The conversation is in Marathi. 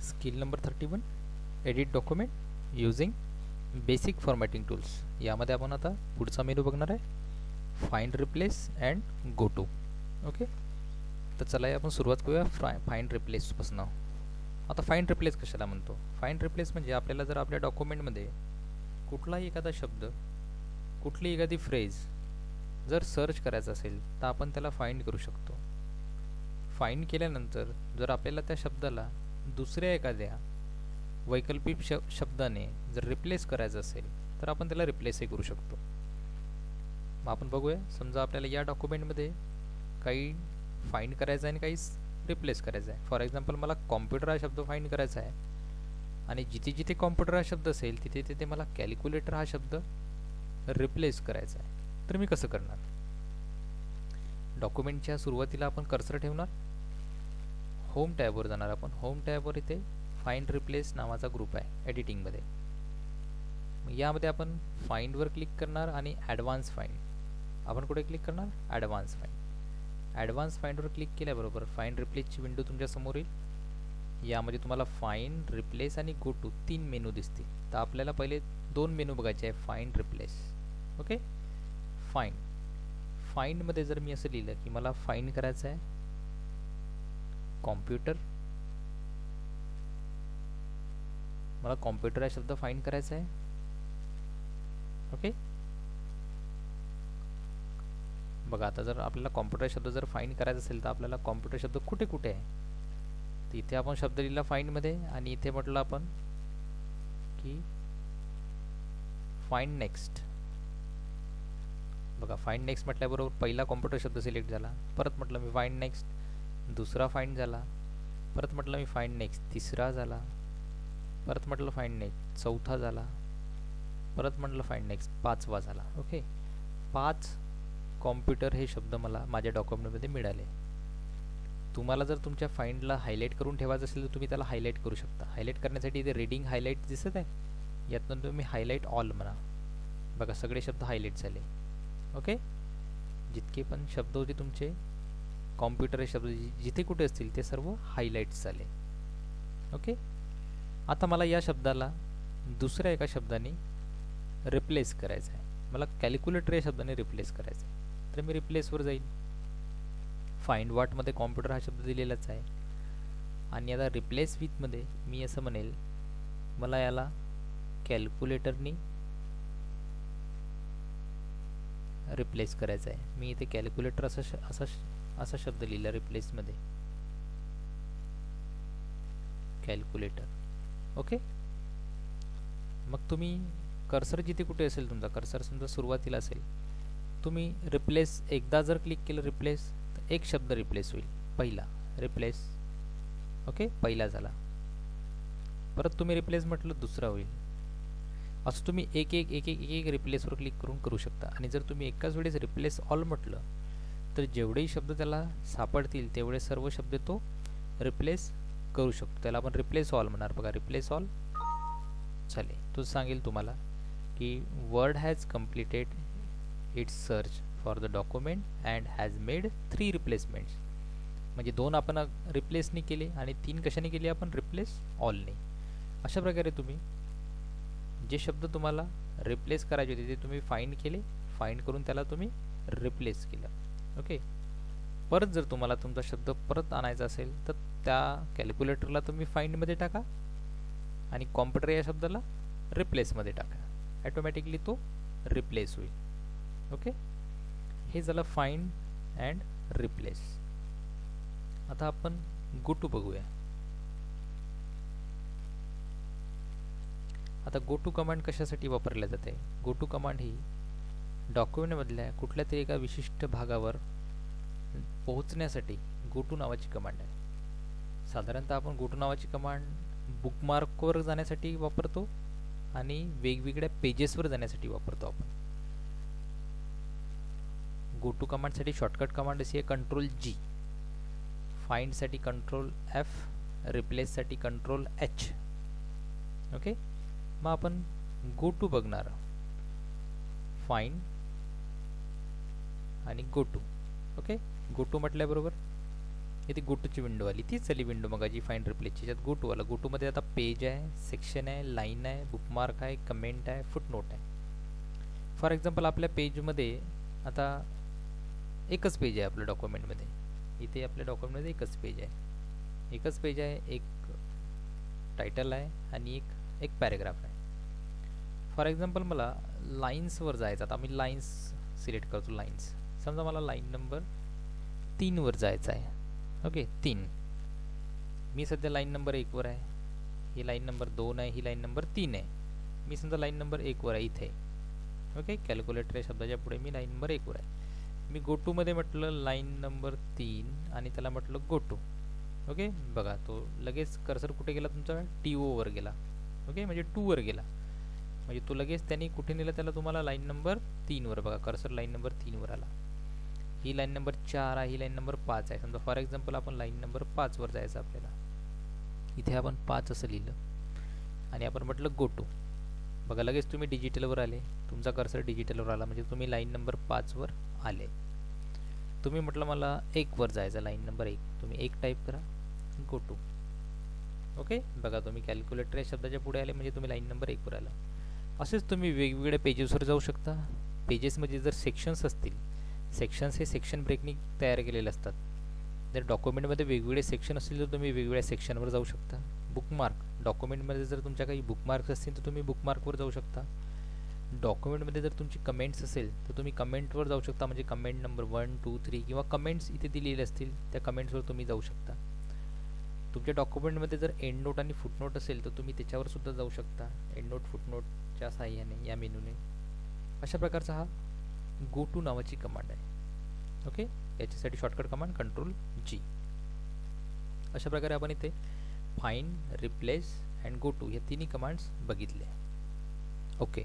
Skill number 31 edit document using basic formatting tools. यामध्ये आपण आता पुढचा मेनू बघणार आहे, find replace and go to. Okay, तर चला आपण सुरुवात करूया फाइंड रिप्लेसपासून. आता फाइंड रिप्लेस कशाला म्हणतो? फाइंड रिप्लेस म्हणजे आपल्याला जर आपल्या डॉक्युमेंटमध्ये कुठलाही एखादा शब्द, कुठली एखादी फ्रेज जर सर्च करायचा असेल तर आपण त्याला फाइंड करू शकतो. फाइंड केल्यानंतर जर आपल्याला त्या शब्दाला दुसऱ्या एखाद्या वैकल्पिक शब्दाने जर रिप्लेस करायचं असेल तर आपण त्याला रिप्लेसही करू शकतो. मग आपण बघूया. समजा आपल्याला या डॉक्युमेंटमध्ये काही फाइंड करायचं आहे आणि काही रिप्लेस करायचं आहे. फॉर एक्झाम्पल मला कॉम्प्युटर हा शब्द फाइंड करायचा आहे आणि जिथे जिथे कॉम्प्युटर हा शब्द असेल तिथे तिथे मला कॅल्क्युलेटर हा शब्द रिप्लेस करायचा आहे. तर मी कसं करणार? डॉक्युमेंटच्या सुरुवातीला आपण कर्सर ठेवणार, होम टॅबवर जाणार. आपण होम टॅबवर इथे फाइंड रिप्लेस नावाचा ग्रुप आहे एडिटिंगमध्ये. यामध्ये आपण फाइंडवर क्लिक करणार आणि ॲडव्हान्स फाइंड. आपण कुठे क्लिक करणार? Advance find. ॲडव्हान्स फाइंडवर क्लिक केल्याबरोबर फाइंड रिप्लेसची विंडो तुमच्यासमोर येईल. यामध्ये तुम्हाला फाइंड, रिप्लेस आणि गो टू 3 मेनू दिसतील. तर आपल्याला पहिले 2 मेनू बघायचे आहे, फाइंड, रिप्लेस. ओके, फाइंडमध्ये जर मी असं लिहिलं की मला फाइंड करायचं आहे कॉम्प्युटर, मला कॉम्प्युटर हा शब्द फाइंड करायचा आहे. ओके, बघा आता जर आपल्याला कॉम्प्युटर शब्द जर फाइंड करायचा असेल तर आपल्याला कॉम्प्युटर शब्द कुठे कुठे आहे? तर इथे आपण शब्द लिहिला फाइंडमध्ये आणि इथे म्हटलं आपण की फाइंड नेक्स्ट. बघा, फाइंड नेक्स्ट म्हटल्याबरोबर पहिला कॉम्प्युटर शब्द सिलेक्ट झाला. परत म्हटलं मी फाइंड नेक्स्ट, दुसरा फाइंड झाला. परत म्हटलं मी फाइंड नेक्स्ट, तिसरा झाला. परत म्हटलं फाइंड नेक्स्ट, चौथा झाला. परत म्हटलं फाइंड नेक्स्ट, 5वा झाला. ओके, 5 कॉम्प्युटर हे शब्द मला माझ्या डॉक्युमेंटमध्ये मिळाले. तुम्हाला जर तुमच्या फाइंडला हायलाईट करून ठेवायचं असेल तर तुम्ही त्याला हायलाईट करू शकता. हायलाईट करण्यासाठी इथे रीडिंग हायलाईट दिसत आहे, यातून तुम्ही हायलाईट ऑल म्हणा. बघा, सगळे शब्द हायलाईट झाले. ओके, जितके पण शब्द होते तुमचे कॉम्प्युटर हे शब्द जिथे कुठे असतील ते सर्व हायलाईट्स झाले. ओके, आता मला या शब्दाला दुसऱ्या एका शब्दाने रिप्लेस करायचं आहे. मला कॅल्क्युलेटर या शब्दाने रिप्लेस करायचं आहे. तर मी रिप्लेसवर जाईल. फाइंड व्हॉटमध्ये कॉम्प्युटर हा शब्द दिलेलाच आहे आणि आता रिप्लेस विथमध्ये मी असं म्हणेल मला याला कॅल्क्युलेटरनी रिप्लेस करायचं आहे. मी इथे कॅल्क्युलेटर असा शब्द लिहिला रिप्लेसमध्ये, कॅल्क्युलेटर. ओके, मग तुम्ही कर्सर जिथे कुठे असेल, तुमचा कर्सर समजा सुरुवातीला असेल, तुम्ही रिप्लेस एकदा जर क्लिक केलं रिप्लेस तर एक शब्द रिप्लेस होईल. पहिला रिप्लेस. ओके, पहिला झाला. परत तुम्ही रिप्लेस म्हटलं दुसरा होईल. असं तुम्ही एक एक रिप्लेसवर क्लिक करून करू शकता. आणि जर तुम्ही एकाच वेळेस रिप्लेस ऑल म्हटलं तर जेवढेही शब्द त्याला सापडतील तेवढे सर्व शब्द तो रिप्लेस करू शकतो. त्याला आपण रिप्लेस ऑल म्हणणार. बघा, रिप्लेस ऑल झाले. तो सांगेल तुम्हाला की word has completed it's search for the document and has made 3 replacements. म्हणजे 2 आपण रिप्लेसने केले आणि 3 कशाने केले? आपण रिप्लेस ऑलने. अशा प्रकारे तुम्ही जे शब्द तुम्हाला रिप्लेस करायचे होते ते तुम्ही फाइंड केले, फाइंड करून त्याला तुम्ही रिप्लेस केलं. ओके, परत जर तुम्हाला तुमचा शब्द परत आणायचा असेल तर त्या कॅल्क्युलेटरला तुम्ही फाइंडमध्ये टाका आणि कॉम्प्युटर या शब्दाला रिप्लेसमध्ये टाका. ॲटोमॅटिकली तो रिप्लेस होईल. ओके, हे झालं फाइंड अँड रिप्लेस. आता आपण गो टू बघूया. आता गो टू कमांड कशासाठी वापरल्या जाते? गो टू कमांड ही डॉक्युमेंटमधल्या कुठल्या तरी एका विशिष्ट भागावर पोहोचण्यासाठी गो टू नावाची कमांड आहे. साधारणतः आपण गो टू नावाची कमांड बुकमार्कवर जाण्यासाठी वापरतो आणि वेगवेगळ्या पेजेसवर जाण्यासाठी वापरतो आपण. गो टू कमांडसाठी शॉर्टकट कमांड अशी आहे Ctrl+G, फाइंडसाठी Ctrl+F, रिप्लेससाठी Ctrl+H. ओके, मग आपण गो टू बघणार. फाइंड आणि go to. Okay, go to म्हटल्याबरोबर इथे गो टूची विंडो आली, तीच आली विंडो मगाची फाइंड रिप्लेसची. याच्यात गो टू आला. गो टूमध्ये आता पेज आहे, सेक्शन आहे, लाईन आहे, बुकमार्क आहे, कमेंट आहे, फुटनोट आहे. फॉर एक्झाम्पल आपल्या पेजमध्ये आता एकच पेज आहे आपल्या डॉक्युमेंटमध्ये. इथे आपल्या डॉक्युमेंटमध्ये एकच पेज आहे, एक टायटल आहे आणि एक पॅरेग्राफ आहे. फॉर एक्झाम्पल मला लाईन्सवर जायचं. आता आम्ही लाईन्स सिलेक्ट करतो. लाईन्स समजा मला लाईन नंबर 3 वर जायचं आहे. ओके, 3. मी सध्या लाईन नंबर 1 वर आहे. ही लाईन नंबर 2 आहे, ही लाईन नंबर 3 आहे. मी समजा लाईन नंबर 1 वर आहे इथे. ओके, कॅल्क्युलेटर या शब्दाच्या पुढे मी लाईन नंबर 1 वर आहे. मी गो टूमध्ये म्हटलं लाईन नंबर 3 आणि त्याला म्हटलं गो टू. ओके, बघा तो लगेच कर्सर कुठे गेला तुमचा, TO वर गेला. ओके, म्हणजे 2 वर गेला. म्हणजे तो लगेच त्यांनी कुठे नेलं त्याला, तुम्हाला लाईन नंबर 3 वर. बघा कर्सर लाईन नंबर 3 वर आला. ही लाईन नंबर 4 आहे, ही लाईन नंबर 5 आहे. समजा फॉर एक्झाम्पल आपण लाईन नंबर 5 वर जायचं आपल्याला. इथे आपण 5 असं लिहिलं आणि आपण म्हटलं गो टू. बघा लगेच तुम्ही डिजिटलवर आले. तुमचा कर्सर डिजिटलवर आला म्हणजे तुम्ही लाईन नंबर 5 वर आले. तुम्ही म्हटलं मला 1 वर जायचं, लाईन नंबर 1. तुम्ही 1 टाईप करा, गो टू. ओके, बघा तुम्ही कॅल्क्युलेटर या शब्दाच्या पुढे आले म्हणजे तुम्ही लाईन नंबर 1 वर आला. असेच तुम्ही वेगवेगळ्या पेजेसवर जाऊ शकता. पेजेसमध्ये जर सेक्शन्स असतील, सेक्शन्स हे सेक्शन ब्रेकनी तयार केलेले असतात. जर डॉक्युमेंटमध्ये वेगवेगळे सेक्शन असतील तर तुम्ही वेगवेगळ्या सेक्शनवर जाऊ शकता. बुकमार्क, डॉक्युमेंटमध्ये जर तुमच्या काही बुकमार्क्स असतील तर तुम्ही बुकमार्कवर जाऊ शकता. डॉक्युमेंटमध्ये जर तुमची कमेंट्स असेल तर तुम्ही कमेंटवर जाऊ शकता. म्हणजे कमेंट नंबर 1, 2, 3 किंवा कमेंट्स इथे दिलेले असतील त्या कमेंट्सवर तुम्ही जाऊ शकता. तुमच्या डॉक्युमेंटमध्ये जर एंड नोट आणि फुटनोट असेल तर तुम्ही त्याच्यावर सुद्धा जाऊ शकता एंड नोट फुटनोटच्या साहाय्याने, या मेनूने. अशा प्रकारचा हा गो टू नावाची कमांड आहे. ओके, याच्यासाठी शॉर्टकट कमांड Ctrl+G. अशा प्रकारे आपण इथे find, replace and go to या तिन्ही कमांड्स बघितल्या. ओके.